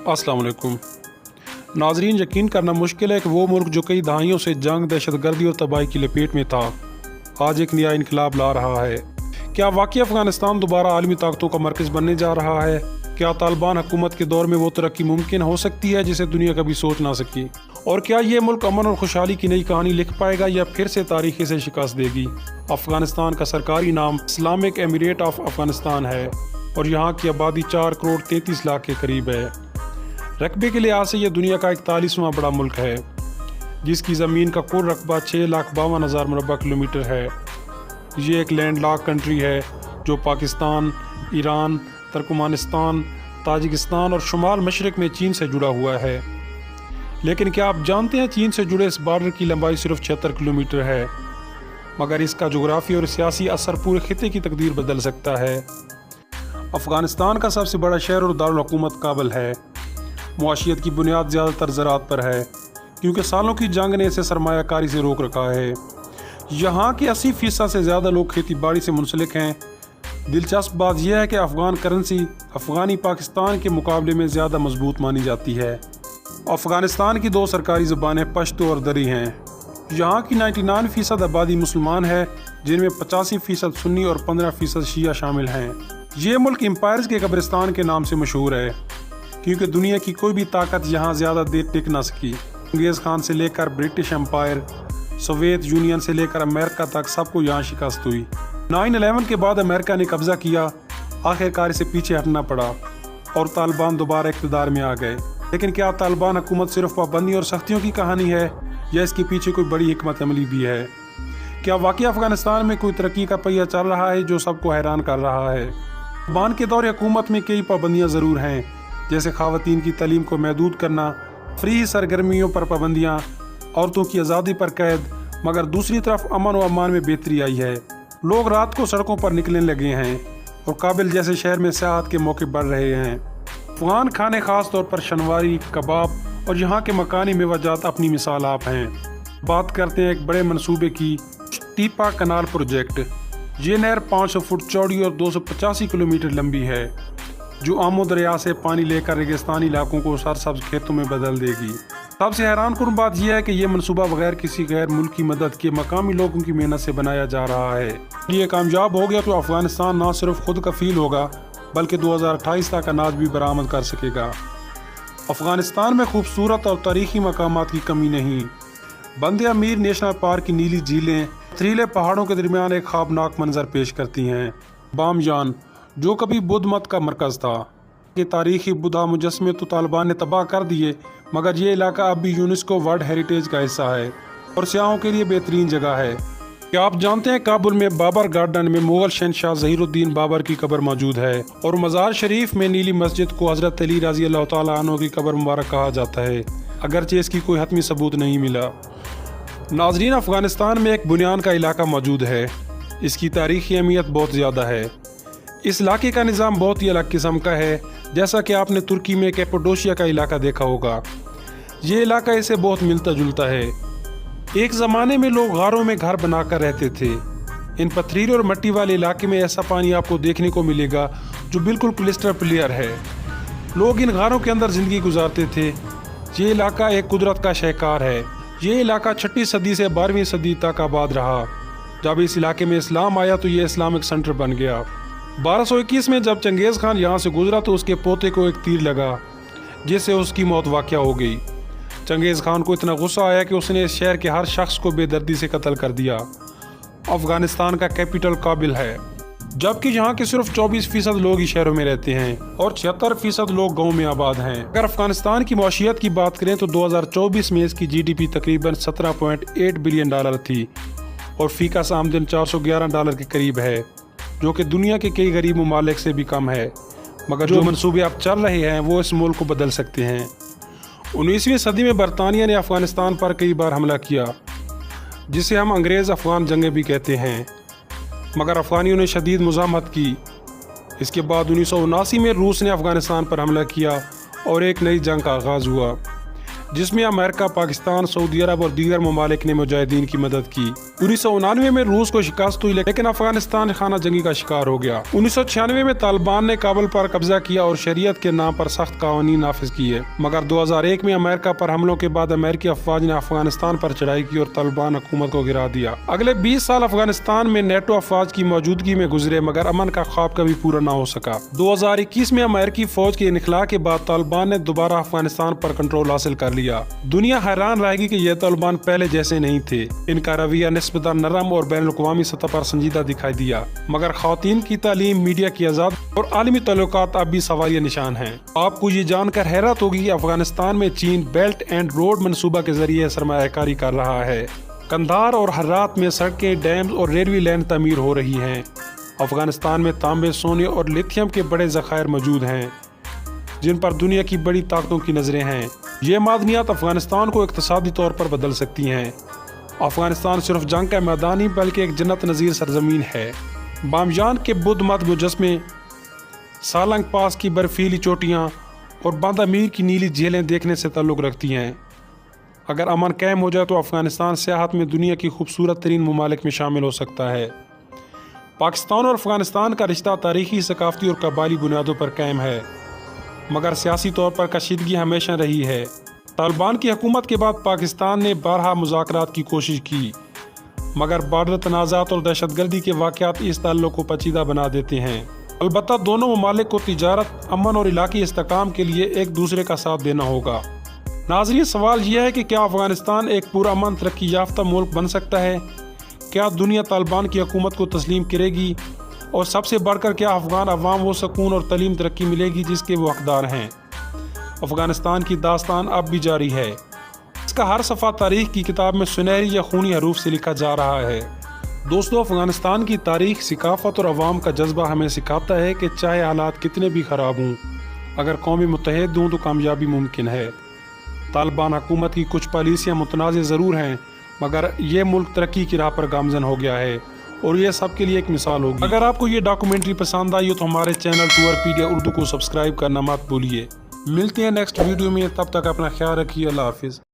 अस्सलाम वालेकुम नाजरीन, यकीन करना मुश्किल है कि वो मुल्क जो कई दहाइयों से जंग, दहशतगर्दी और तबाही की लपेट में था, आज एक नया इनकलाब ला रहा है। क्या वाकई अफगानिस्तान दोबारा आलमी ताकतों का मरकज़ बनने जा रहा है? क्या तालिबान हुकूमत के दौर में वो तरक्की मुमकिन हो सकती है जिसे दुनिया कभी सोच ना सकी? और क्या ये मुल्क अमन और खुशहाली की नई कहानी लिख पाएगा या फिर से तारीख से शिकस्त देगी? अफगानिस्तान का सरकारी नाम इस्लामिक एमिरेट ऑफ अफगानिस्तान है और यहाँ की आबादी 4 करोड़ 33 लाख के करीब है। रकबे के लिहाज से यह दुनिया का 41वां बड़ा मुल्क है, जिसकी ज़मीन का कुल रकबा 6,52,000 मुरबा किलोमीटर है। ये एक लैंड लॉक कंट्री है जो पाकिस्तान, ईरान, तुर्कमानिस्तान, ताजिकिस्तान और शुमाल मशरक़ में चीन से जुड़ा हुआ है। लेकिन क्या आप जानते हैं चीन से जुड़े इस बॉर्डर की लंबाई सिर्फ 76 किलोमीटर है, मगर इसका जोग्राफी और सियासी असर पूरे खिते की तकदीर बदल सकता है। अफ़गानिस्तान का सबसे बड़ा शहर और दारुल हुकूमत काबुल है। मुआशियत की बुनियाद ज़्यादातर ज़राअत पर है, क्योंकि सालों की जंग ने इसे सरमायाकारी से रोक रखा है। यहाँ के 80% से ज़्यादा लोग खेती बाड़ी से मुंसलिक हैं। दिलचस्प बात यह है कि अफ़गान करेंसी अफ़गानी पाकिस्तान के मुकाबले में ज़्यादा मजबूत मानी जाती है। अफ़गानिस्तान की 2 सरकारी ज़बानें पश्तो और दरी हैं। यहाँ की 99% आबादी मुसलमान है, जिनमें 85% सुन्नी और 15% शिया शामिल हैं। ये मुल्क एम्पायर्स के कब्रिस्तान के नाम से मशहूर है, क्योंकि दुनिया की कोई भी ताकत यहाँ ज़्यादा देर टिक ना सकी। चंगेज़ खान से लेकर ब्रिटिश एम्पायर, सोवियत यूनियन से लेकर अमेरिका तक सबको यहाँ शिकस्त हुई। 9/11 के बाद अमेरिका ने कब्ज़ा किया, आखिरकार इसे पीछे हटना पड़ा और तालिबान दोबारा इक़्तिदार में आ गए। लेकिन क्या तालिबान हुकूमत सिर्फ पाबंदी और सख्तियों की कहानी है या इसके पीछे कोई बड़ी हिकमत अमली भी है? क्या वाकई अफ़गानिस्तान में कोई तरक्की का पहिया चल रहा है जो सबको हैरान कर रहा है? तालिबान के दौर हुकूमत में कई पाबंदियाँ ज़रूर हैं, जैसे ख़वातीन की तालीम को महदूद करना, फ्री सरगर्मियों पर पाबंदियाँ, औरतों की आज़ादी पर कैद। मगर दूसरी तरफ अमन व अमान में बेहतरी आई है। लोग रात को सड़कों पर निकलने लगे हैं और काबिल जैसे शहर में सियाहत के मौके बढ़ रहे हैं। अफ़गान खाने ख़ास तौर पर शनवारी, कबाब और यहाँ के मकानी मेवाजात अपनी मिसाल आप हैं। बात करते हैं एक बड़े मंसूबे की, टीपा कनाल प्रोजेक्ट। ये नहर 500 फुट चौड़ी और 285 किलोमीटर लंबी है, जो आमो दरिया से पानी लेकर रेगिस्तानी इलाकों को सरसब्ज खेतों में बदल देगी। सबसे हैरान कुन बात यह है कि यह मनसूबा बगैर किसी गैर मुल्क की मदद के मकामी लोगों की मेहनत से बनाया जा रहा है। ये कामयाब हो गया तो अफ़गानिस्तान न सिर्फ खुद कफील होगा, बल्कि 2028 तक अनाज भी बरामद कर सकेगा। अफ़गानिस्तान में खूबसूरत और तारीखी मकामात की कमी नहीं। बंदे अमीर नेशनल पार्क की नीली झीलें पथरीले पहाड़ों के दरमियान एक ख्वाबनाक मंजर पेश करती हैं। बामयान, जो कभी बुद्ध मत का मरकज़ था, कि तारीखी बुद्धा मुजस्मे तो तालिबान ने तबाह कर दिए, मगर ये इलाका अब भी यूनेस्को वर्ल्ड हेरिटेज का हिस्सा है और सियाहों के लिए बेहतरीन जगह है। क्या आप जानते हैं काबुल में बाबर गार्डन में मुगल शहंशाह ज़हीरुद्दीन बाबर की कब्र मौजूद है और मज़ार शरीफ में नीली मस्जिद को हज़रत अली रज़ी अल्लाह तआला अन्हु की कब्र मुबारक कहा जाता है, अगरचे इसकी कोई हतमी सबूत नहीं मिला। नाज़रीन, अफ़गानिस्तान में एक बुनियान का इलाका मौजूद है। इसकी तारीख़ी अहमियत बहुत ज़्यादा है। इस इलाके का निज़ाम बहुत ही अलग किस्म का है, जैसा कि आपने तुर्की में कैपोडोशिया का इलाका देखा होगा। ये इलाका इसे बहुत मिलता जुलता है। एक ज़माने में लोग गारों में घर बनाकर रहते थे। इन पथरीले और मिट्टी वाले इलाके में ऐसा पानी आपको देखने को मिलेगा जो बिल्कुल क्लिस्टर क्लियर है। लोग इन गारों के अंदर ज़िंदगी गुजारते थे। ये इलाका एक कुदरत का शाहकार है। ये इलाका 6वीं सदी से 12वीं सदी तक आबाद रहा। जब इस इलाके में इस्लाम आया तो ये इस्लामिक सेंटर बन गया। 1221 में जब चंगेज़ खान यहाँ से गुजरा तो उसके पोते को एक तीर लगा, जिससे उसकी मौत वाक़या हो गई। चंगेज़ खान को इतना गुस्सा आया कि उसने इस शहर के हर शख्स को बेदर्दी से कत्ल कर दिया। अफ़गानिस्तान का कैपिटल काबिल है, जबकि यहाँ के सिर्फ 24% लोग ही शहरों में रहते हैं और 76% लोग गाँव में आबाद हैं। अगर अफ़गानिस्तान की मौशियत की बात करें तो 2024 में इसकी GDP तकरीबन $17.8 बिलियन थी और फ़ीकास आमदन $411 के करीब है, जो कि दुनिया के कई गरीब ममालिक से भी कम है। मगर जो मंसूबे अब चल रहे हैं वो इस मुल्क को बदल सकते हैं। 19वीं सदी में बरतानिया ने अफ़गानिस्तान पर कई बार हमला किया, जिसे हम अंग्रेज़ अफ़गान जंगें भी कहते हैं, मगर अफ़गानियों ने शदीद मुज़ाहमत की। इसके बाद 1979 में रूस ने अफ़गानिस्तान पर हमला किया और एक नई जंग का आगाज़ हुआ। جس میں امریکہ، پاکستان، سعودی عرب اور دیگر ممالک نے مجاہدین کی مدد کی۔ 1999 میں روس کو شکست ہوئی لیکن افغانستان خانہ جنگی کا شکار ہو گیا۔ 1996 میں طالبان نے کابل پر قبضہ کیا اور شریعت کے نام پر سخت قوانین نافذ کیے، مگر 2001 میں امریکہ پر حملوں کے بعد امریکی افواج نے افغانستان پر چڑھائی کی اور طالبان حکومت کو گرا دیا۔ اگلے 20 سال افغانستان میں نیٹو افواج کی موجودگی میں گزرے مگر امن کا خواب کبھی پورا نہ ہو سکا۔ 2021 میں امریکی فوج کے انخلاء کے بعد طالبان نے دوبارہ افغانستان پر کنٹرول حاصل کر لیا۔ دنیا حیران رہے گی کہ یہ طالبان پہلے جیسے نہیں تھے۔ ان کا رویہ نسبتاً نرم اور بین الاقوامی سطح پر سنجیدہ دکھائی دیا، مگر خواتین کی تعلیم، میڈیا کی آزادی اور عالمی تعلقات اب بھی سوالیہ نشان ہیں۔ آپ کو یہ جان کر حیرت ہوگی کہ افغانستان میں چین بیلٹ اینڈ روڈ منصوبہ کے ذریعے سرمایہ کاری کر رہا ہے۔ قندھار اور ہرات میں سڑکیں، ڈیمز اور ریلوے لائن تعمیر ہو رہی ہیں۔ افغانستان میں تانبے، سونے اور لیتھیم کے بڑے ذخائر موجود ہیں جن پر دنیا کی بڑی طاقتوں کی نظریں ہیں۔ یہ معدنیات افغانستان کو اقتصادی طور پر بدل سکتی ہیں۔ افغانستان صرف جنگ کا میدان نہیں بلکہ ایک جنت نظیر سرزمین ہے۔ بامیان کے بدھ مت مجسمے، سالنگ پاس کی برفیلی چوٹیاں اور بند امیر کی نیلی جھیلیں دیکھنے سے تعلق رکھتی ہیں۔ اگر امن قائم ہو جائے تو افغانستان سیاحت میں دنیا کی خوبصورت ترین ممالک میں شامل ہو سکتا ہے۔ پاکستان اور افغانستان کا رشتہ تاریخی، ثقافتی اور قبائلی بنیادوں پر قائم ہے، مگر سیاسی طور پر کشیدگی ہمیشہ رہی ہے۔ طالبان کی حکومت کے بعد پاکستان نے بارہا مذاکرات کی کوشش کی، مگر بارڈر تنازعات اور دہشت گردی کے واقعات اس تعلق کو پیچیدہ بنا دیتے ہیں۔ البتہ دونوں ممالک کو تجارت، امن اور علاقائی استحکام کے لیے ایک دوسرے کا ساتھ دینا ہوگا۔ ناظرین، سوال یہ ہے کہ کیا افغانستان ایک پرامن، ترقی یافتہ ملک بن سکتا ہے؟ کیا دنیا طالبان کی حکومت کو تسلیم کرے گی؟ اور سب سے بڑھ کر کیا افغان عوام وہ سکون اور تعلیم ترقی ملے گی جس کے وہ حقدار ہیں؟ افغانستان کی داستان اب بھی جاری ہے۔ اس کا ہر صفحہ تاریخ کی کتاب میں سنہری یا خونی حروف سے لکھا جا رہا ہے۔ دوستو، افغانستان کی تاریخ، ثقافت اور عوام کا جذبہ ہمیں سکھاتا ہے کہ چاہے حالات کتنے بھی خراب ہوں، اگر قومیں متحد ہوں تو کامیابی ممکن ہے۔ طالبان حکومت کی کچھ پالیسیاں متنازع ضرور ہیں، مگر یہ ملک ترقی کی راہ پر گامزن ہو گیا ہے اور یہ سب کے لیے ایک مثال ہوگی۔ اگر آپ کو یہ ڈاکومنٹری پسند آئی ہو تو ہمارے چینل ٹورپیڈیا اردو کو سبسکرائب کرنا مت بھولیے۔ ملتے ہیں نیکسٹ ویڈیو میں، تب تک اپنا خیال رکھیے۔ اللہ حافظ۔